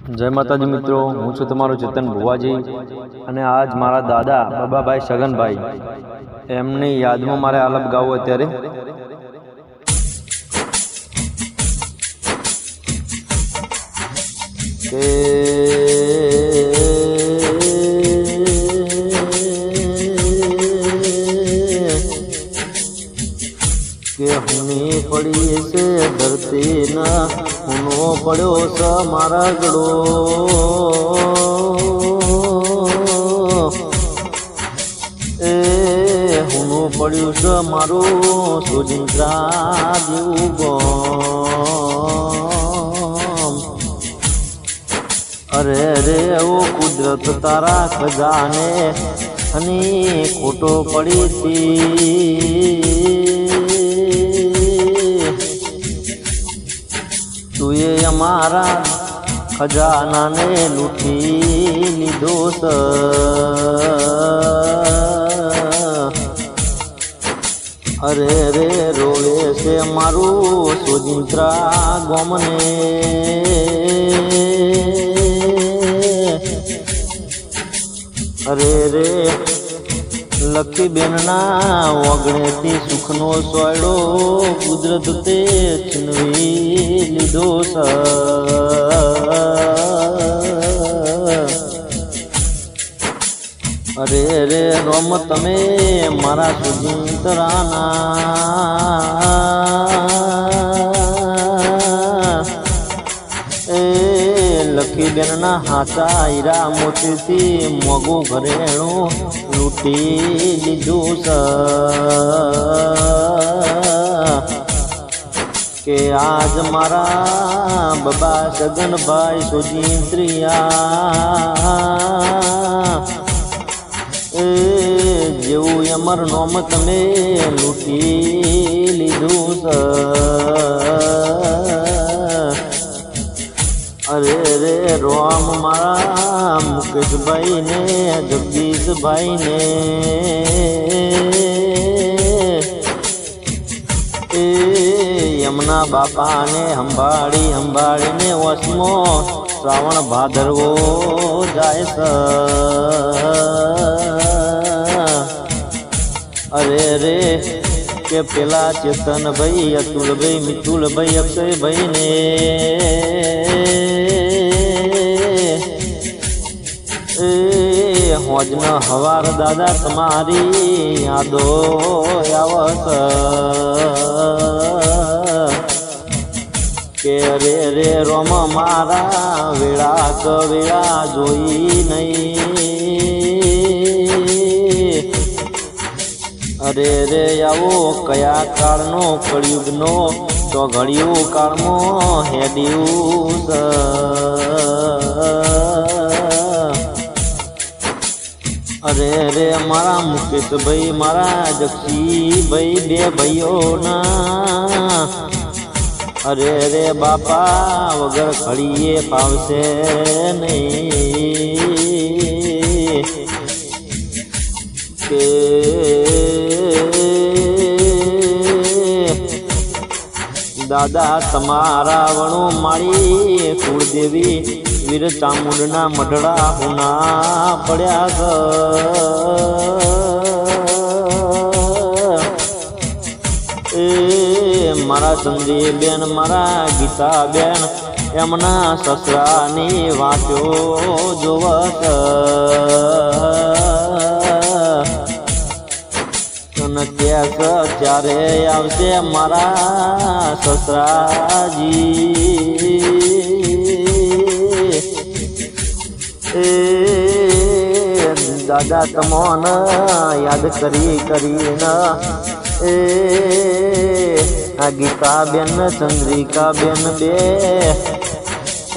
जय माताजी मित्रों, हूँ छुं तमारो चेतन भुवाजी અને આજ મારા દાદા બાબાભાઈ સગનભાઈ એમની યાદમાં મારે આલપ ગાવું અત્યારે કે હુની પડી છે ધરતી ના હુનો પડ્યો છે મારા ગળો એ હુનો પડ્યું છે મારું સુજિત્રા જેવું ગોમ અરે રે ઓ કુદરત તારા ખજાને હની ખોટો પડી હતી તુએ અમારા ખજાનાને લૂંટી લીધો છે અરે રે રોવે છે મારું સુજિત્રા ગોમને અરે રે લખીબેનના ઓગણેથી સુખનો સોયડો કુદરત તે છીનવી લીધો છે અરે રે રોમ તમે મારા સુજિત્રાના એ લખીબેનના હાથા હીરા મોતીથી મોગું ઘરેણું લૂંટી લીધું છે કે આજ મારા બાબા સગનભાઈ સુજિત્રિયા એ જેવું અમર નોમ તમે લૂંટી લીધું છે અરે રે રોમ મારા મુકેશભાઈ ને જગદીશભાઈ ને એ યમના બાપાને સંભાળીને વસમો શ્રાવણ ભાદરવો જાય છે અરે રે કે પેલા ચેતનભાઈ અતુલભાઈ મિતુલભાઈ અક્ષયભાઈ ને હોજના હવાર દાદા તમારી યાદો આવત કે રે રે રોમ મારા વેળા કવેળા જોઈ નહીં અરે રે આવો કયા કાળનો કળિયુગનો તો ઘડિયું કાળમાં હેડ્યું અરે રે મારા મુકેશભાઈ મારા જક્ષીભાઈ બે ભાઈઓના અરે રે બાપા વગર ખડીએ પાવશે નહીં કે દાદા તમારા વણો માળી કુળદેવી વીર ચામુંડના મઢડા હુના પડ્યા એ મારા સંજયબેન મારા ગીતાબેન એમના સસરાની વાંચો જોવત ત્યારે આવશે મારા સસરાજી એ દાદા તમોન યાદ કરીને એ આ ગીતાબેન ચંદ્રિકાબેન બે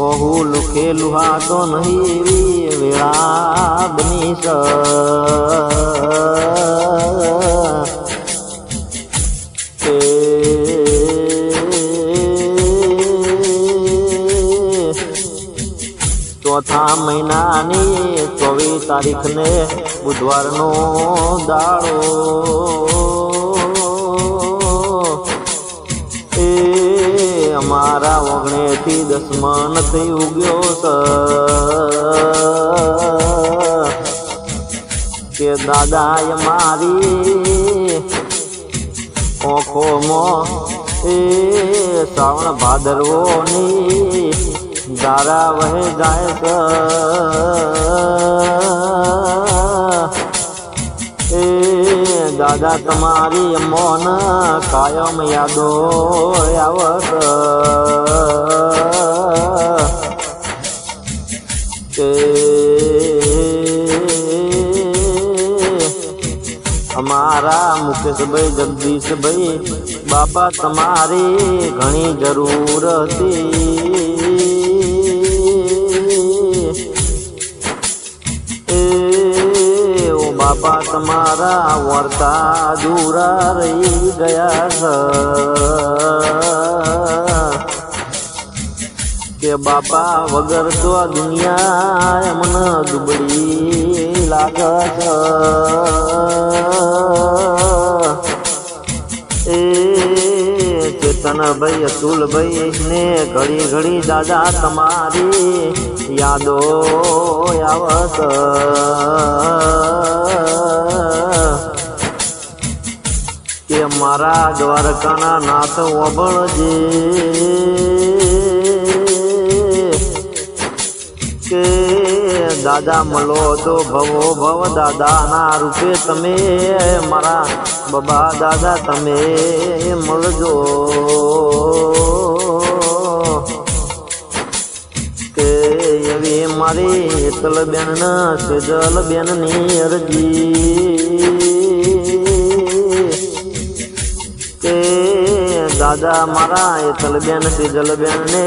ઓહુ લુખે લુહા તો નહીં વેળા બની ચોથા મહિનાની 24 તારીખને બુધવારનો દાડો અમારા ઓગણેથી દસમન થઈ ઉગ્યો કે દાદાએ મારી ઓખોમાં શ્રાવણ ભાદરવોની ધારા વહે જાય દાદા તમારી મોન કાયમ યાદો આવત અમારા મુકેશભાઈ જગદીશભાઈ બાપા તમારી ઘણી જરૂર હતી બાપા તમારા વર્તા દૂરા રહી ગયા કે બાપા વગર તો આ દુનિયા મને દુબળી લાગત ચેતનભાઈ અતુલભાઈ ને ઘડી ઘડી દાદા તમારી યાદો આવત કે મારા દ્વારકાના નાથ ઓબળજે કે દાદા મળો તો ભવો ભવ દાદાના રૂપે તમે મારા બાબા દાદા તમે મળજો કે એવી મારી હેતલબેન સેજલબેનની અરજી કે દાદા મારા હેતલબેન સેજલબેન ને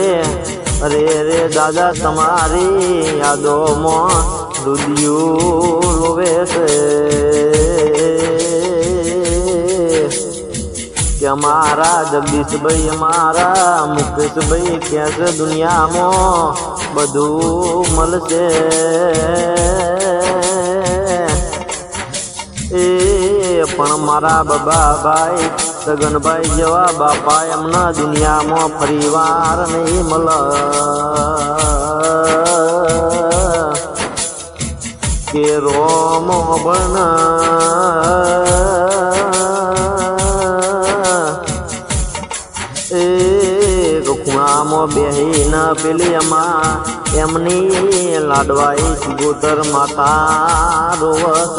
અરે રે દાદા તમારી યાદોમાં રુદિયું રોવે છે કે અમારા જગદીશભાઈ અમારા મુકેશભાઈ ક્યાં છે દુનિયામાં બધું મળશે પણ મારા બાબાભાઈ સગનભાઈ જેવા બાપા એમના દુનિયામાં પરિવાર નહીં મળે કે રોમો બન ખૂણામાં બેહીને પેલી એમની લાડવાઈ સિગોતર માતા રોવસ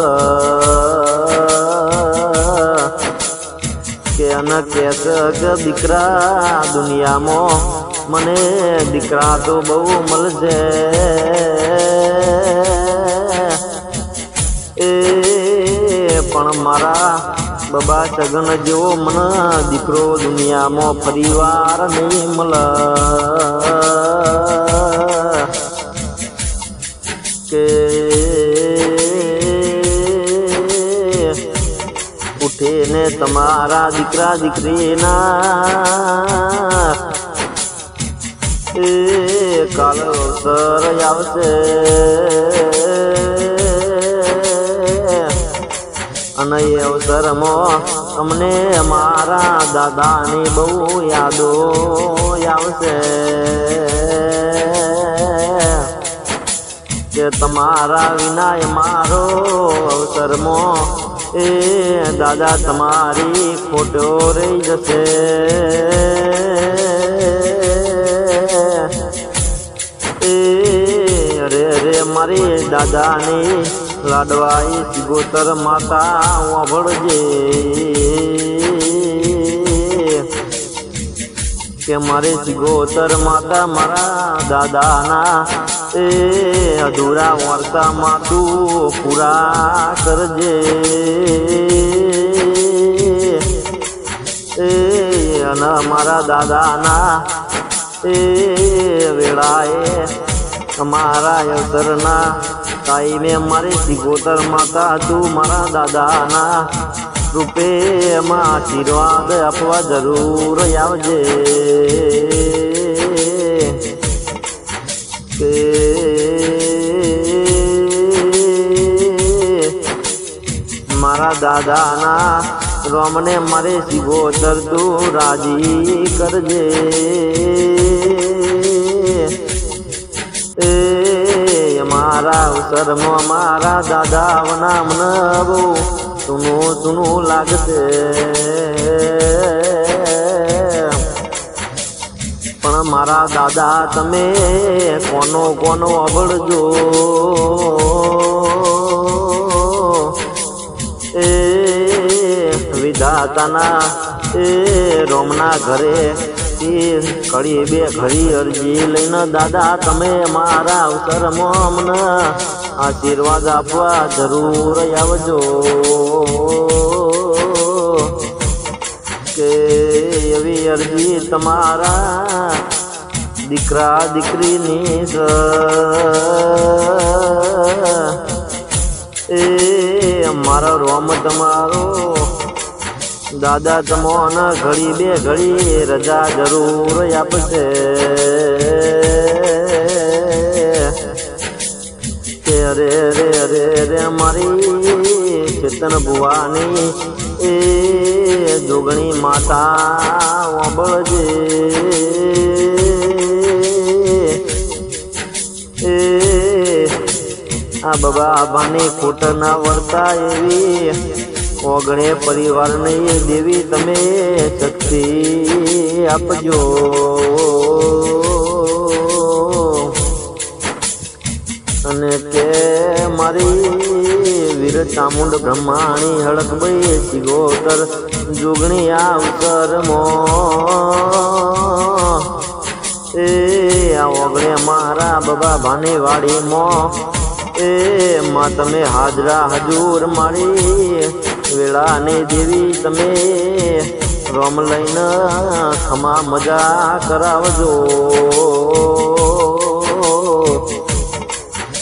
કે અને કેસ કે દીકરા દુનિયામાં મને દીકરા તો બહુ મળશે પણ મારા બાબા સગન જેવો મને દીકરો દુનિયામાં પરિવાર નહીં મળે કે ઉઠીને તમારા દીકરા દીકરીના કાલ અવસર આવશે અને એ અવસરમાં અમને અમારા દાદાની બહુ યાદો આવશે કે તમારા વિના મારો અવસરમાં દાદા તમારી ખોટો રહી જશે અરે રે મારી દાદાની લાડવાઈ સિગોતર માતા વાભળજે કે મારી સિગોતર માતા મારા દાદાના અધૂરા વાર્તા માં તું પૂરા કરજે અને મારા દાદાના વેળાએ અમારા અવસરના ટાઈમે મારી સિગોતર માતા તું મારા દાદાના રૂપે એમાં આશીર્વાદ આપવા જરૂર આવજે કે મારા દાદાના રોમને મારે સિગોતર તું રાજી કરજે એ મારા અવસરમાં મારા દાદાના મને બહુ સુનું સુનું લાગશે પણ મારા દાદા તમે કોનો કોનો અબળજો એ વિધાતાના એ રોમના ઘરે ઘડી બે ઘડી અરજી લઈને દાદા તમે મારા અવસરમાં મને આશીર્વાદ આપવા જરૂર આવજો કે એવી અરજી તમારા દીકરા દીકરીની એ મારો રોમ તમારો દાદા તમોને ઘડી બે ઘડી રજા જરૂર આપશે કે અરે રે અરે રે મારી ચેતન ભુવાની એ જોગણી માતા વાબળજે એ આ બાબાની ખોટ ના વર્તા એવી ઓગણે પરિવારને દેવી તમે શક્તિ આપજો અને કે મારી વીર ચામુંડ બ્રહ્માણી હળકભાઈ સિગોતર જોગણી અવસરમાં એ આ ઓગણે મારા બાબા ભાની વાડીમાં એ માં તમે હાજરા હજુર મારી વેળાની દેવી તમે રોમ લઈને ખમા મજા કરાવજો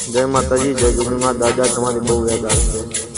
જય માતાજી જય જોગણીમાં દાદા તમારી બહુ યાદ આવશે